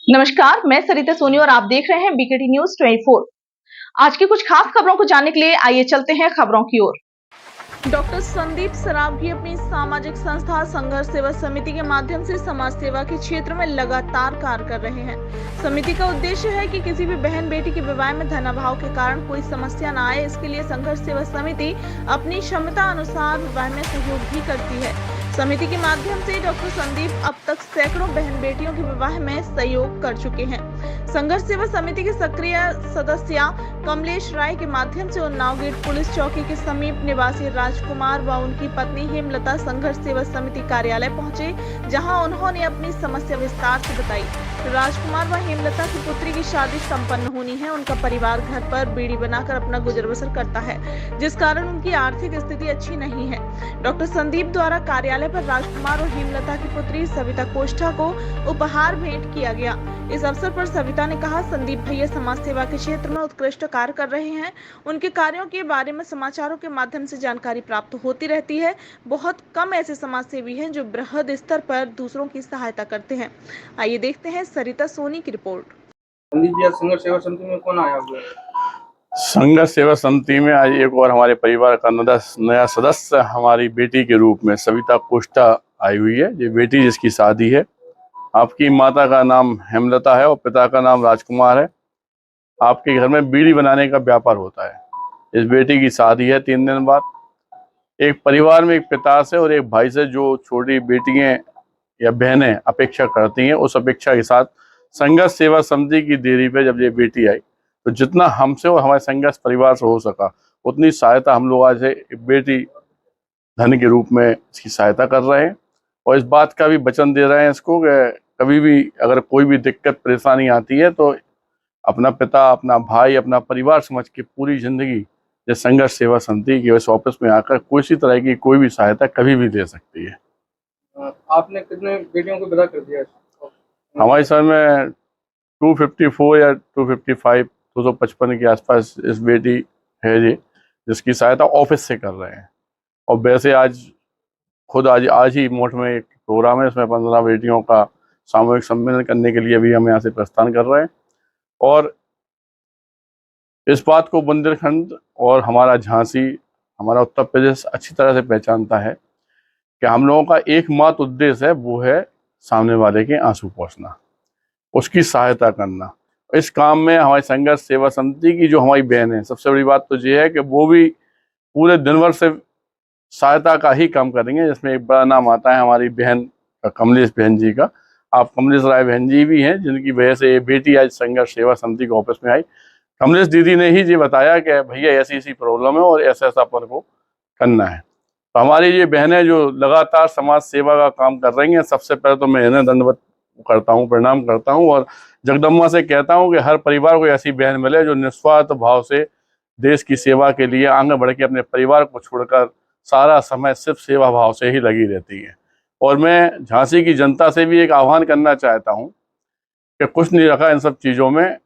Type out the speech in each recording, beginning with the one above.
नमस्कार, मैं सरिता सोनी और आप देख रहे हैं बीकेटी न्यूज 24। आज की कुछ खास खबरों को जानने के लिए आइए चलते हैं खबरों की ओर। डॉक्टर संदीप सरावगी अपनी सामाजिक संस्था संघर्ष सेवा समिति के माध्यम से समाज सेवा के क्षेत्र में लगातार कार्य कर रहे हैं। समिति का उद्देश्य है कि किसी भी बहन बेटी के विवाह में धन अभाव के कारण कोई समस्या न आए, इसके लिए संघर्ष सेवा समिति अपनी क्षमता अनुसार विवाह में सहयोग भी करती है। समिति के माध्यम से डॉक्टर संदीप अब तक सैकड़ों बहन बेटियों के विवाह में सहयोग कर चुके हैं। संघर्ष सेवा समिति के सक्रिय सदस्य कमलेश राय के माध्यम से उन्नाव गेट पुलिस चौकी के समीप निवासी राजकुमार व उनकी पत्नी हेमलता संघर्ष सेवा समिति कार्यालय पहुंचे, जहां उन्होंने अपनी समस्या विस्तार से बताई। राजकुमार व हेमलता की पुत्री की शादी संपन्न होनी है। उनका परिवार घर पर बीड़ी बनाकर अपना गुजर बसर करता है, जिस कारण उनकी आर्थिक स्थिति अच्छी नहीं है। डॉक्टर संदीप द्वारा कार्यालय पर राजकुमार और हेमलता की पुत्री सविता कोष्ठा को उपहार भेंट किया गया। इस अवसर पर सविता ने कहा, संदीप भैया समाज सेवा के क्षेत्र में उत्कृष्ट कार्य कर रहे हैं। उनके कार्यों के बारे में समाचारों के माध्यम से जानकारी प्राप्त होती रहती है। बहुत कम ऐसे समाज सेवी हैं जो बृहद स्तर पर दूसरों की सहायता करते हैं। आइए देखते हैं सरिता सोनी की रिपोर्ट। संदीप जी, संघर्ष सेवा समिति में कौन आया हुआ है? संघर्ष सेवा समिति में आज एक और हमारे परिवार का नया सदस्य हमारी बेटी के रूप में सविता कोष्ठा आई हुई है। ये बेटी जिसकी शादी है। आपकी माता का नाम हेमलता है और पिता का नाम राजकुमार है। आपके घर में बीड़ी बनाने का व्यापार होता है। इस बेटी की शादी है 3 दिन बाद। एक परिवार में एक पिता से और एक भाई से जो छोटी बेटियां या बहनें अपेक्षा करती हैं, उस अपेक्षा के साथ संघर्ष सेवा समिति की देरी पे जब ये बेटी आई तो जितना हमसे और हमारे संघर्ष परिवार से हो सका उतनी सहायता हम लोग आज बेटी धन के रूप में इसकी सहायता कर रहे हैं। और इस बात का भी वचन दे रहे हैं इसको कि कभी भी अगर कोई भी दिक्कत परेशानी आती है तो अपना पिता, अपना भाई, अपना परिवार समझ के पूरी जिंदगी जो संघर्ष सेवा समिति के इस ऑफिस में आकर कोई सी तरह की कोई भी सहायता कभी भी दे सकती है। आपने कितने बेटियों को विदा कर दिया? हमारे सर में 254 या 255 255 के आसपास इस बेटी है जी, जिसकी सहायता ऑफिस से कर रहे हैं। और वैसे आज ही मोट में एक प्रोग्राम है, इसमें 15 बेटियों का सामूहिक सम्मेलन करने के लिए भी हम यहाँ से प्रस्थान कर रहे हैं। और इस बात को बुंदेलखंड और हमारा झांसी, हमारा उत्तर प्रदेश अच्छी तरह से पहचानता है कि हम लोगों का एकमात्र उद्देश्य है वो है सामने वाले के आंसू पोंछना, उसकी सहायता करना। इस काम में हमारी संघर्ष सेवा समिति की जो हमारी बहन है, सबसे बड़ी बात तो ये है कि वो भी पूरे दिन भर से सहायता का ही काम करेंगे। जिसमें एक बड़ा नाम आता है हमारी बहन का, कमलेश बहन जी का। आप कमलेश राय बहन जी भी हैं, जिनकी वजह से ये बेटी आज संघर्ष सेवा समिति के ऑफिस में आई। कमलेश दीदी ने ही ये बताया कि भैया ऐसी ऐसी प्रॉब्लम है और ऐसा ऐसा अपन को करना है। तो हमारी ये बहनें जो लगातार समाज सेवा का काम कर रही हैं, सबसे पहले तो मैं इन्हें दंडवत करता हूँ, प्रणाम करता हूँ। और जगदम्बा से कहता हूँ कि हर परिवार को ऐसी बहन मिले जो निस्वार्थ भाव से देश की सेवा के लिए आगे बढ़ के अपने परिवार को छोड़कर सारा समय सिर्फ सेवा भाव से ही लगी रहती है। और मैं झांसी की जनता से भी एक आह्वान करना चाहता हूँ कि कुछ नहीं रखा इन सब चीज़ों में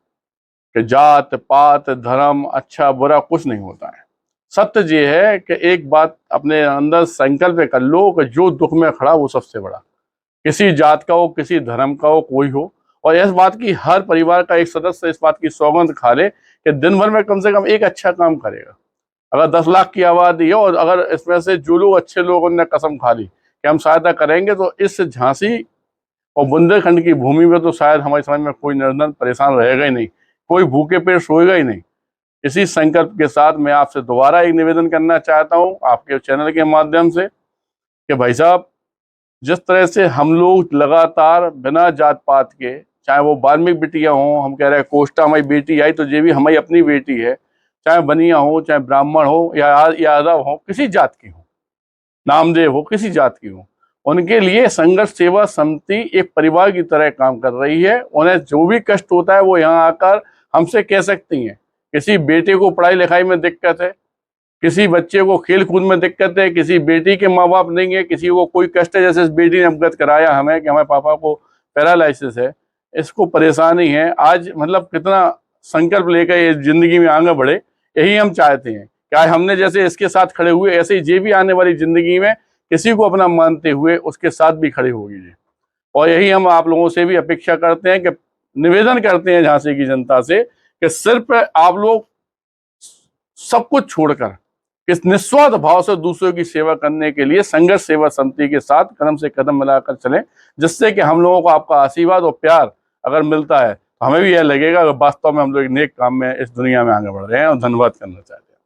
कि जात पात धर्म अच्छा बुरा कुछ नहीं होता है। सत्य ये है कि एक बात अपने अंदर संकल्प कर लो कि जो दुख में खड़ा वो सबसे बड़ा, किसी जात का हो, किसी धर्म का हो, कोई हो। और इस बात की हर परिवार का एक सदस्य इस बात की सौगंध खा ले कि दिन भर में कम से कम एक अच्छा काम करेगा। अगर 10 लाख की आबादी है और अगर इसमें से जो लोग अच्छे लोगों ने कसम खा ली कि हम सहायता करेंगे, तो इस झांसी और बुंदेलखंड की भूमि में तो शायद हमारी समझ में कोई निर्धन परेशान रहेगा ही नहीं, कोई भूखे पेट सोएगा ही नहीं। इसी संकल्प के साथ मैं आपसे दोबारा एक निवेदन करना चाहता हूँ आपके चैनल के माध्यम से कि भाई साहब, जिस तरह से हम लोग लगातार बिना जात पात के, चाहे वो वाल्मीकि बिटिया हों, हम कह रहे हैं कोष्ठा हमारी बेटी आई तो ये भी हमारी अपनी बेटी है, चाहे बनिया हो, चाहे ब्राह्मण हो या यादव हो, किसी जात की हो, नामदेव हो, किसी जात की हो, उनके लिए संघर्ष सेवा समिति एक परिवार की तरह काम कर रही है। उन्हें जो भी कष्ट होता है वो यहाँ आकर हमसे कह सकती हैं। किसी बेटे को पढ़ाई लिखाई में दिक्कत है, किसी बच्चे को खेल कूद में दिक्कत है, किसी बेटी के माँ बाप नहीं है, किसी को कोई कष्ट है, जैसे इस बेटी ने अवगत कराया हमें कि हमारे पापा को पैरालिसिस है, इसको परेशानी है। आज मतलब कितना संकल्प लेकर ये जिंदगी में आगे बढ़े, यही हम चाहते हैं कि आज हमने जैसे इसके साथ खड़े हुए ऐसे ही ये भी आने वाली जिंदगी में किसी को अपना मानते हुए उसके साथ भी खड़े होगी। और यही हम आप लोगों से भी अपेक्षा करते हैं कि निवेदन करते हैं झांसी की जनता से कि सिर्फ आप लोग सब कुछ छोड़कर इस निस्वार्थ भाव से दूसरों की सेवा करने के लिए संघर्ष सेवा समिति के साथ कदम से कदम मिलाकर चलें, जिससे कि हम लोगों को आपका आशीर्वाद और प्यार अगर मिलता है तो हमें भी यह लगेगा कि वास्तव में हम लोग एक नेक काम में इस दुनिया में आगे बढ़ रहे हैं और धन्यवाद करना चाहते हैं।